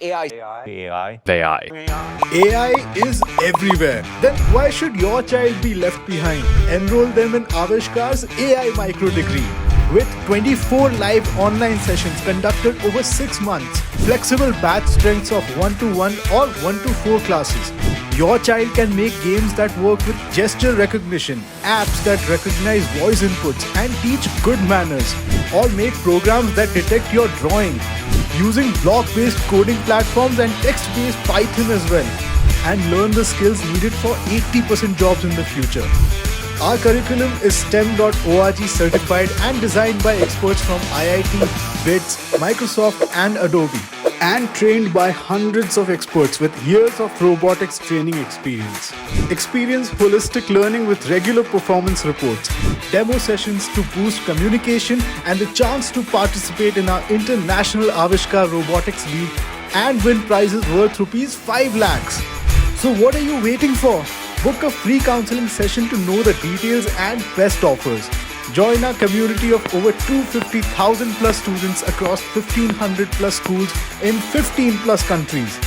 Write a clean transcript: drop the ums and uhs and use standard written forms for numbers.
AI. AI is everywhere. Then why should your child be left behind? Enroll them in Avishkar's AI Microdegree. With 24 live online sessions conducted over 6 months, flexible batch strengths of 1-to-1 or 1-to-4 classes, your child can make games that work with gesture recognition, apps that recognize voice inputs and teach good manners, or make programs that detect your drawing using block-based coding platforms and text-based Python as well, and learn the skills needed for 80% jobs in the future. Our curriculum is STEM.org certified and designed by experts from IIT, BITS, Microsoft and Adobe, and trained by hundreds of experts with years of robotics training experience. Experience holistic learning with regular performance reports, demo sessions to boost communication, and the chance to participate in our international Avishkaar Robotics League and win prizes worth rupees 5 lakhs. So what are you waiting for? Book a free counseling session to know the details and best offers. Join our community of over 250,000 plus students across 1,500 plus schools in 15 plus countries.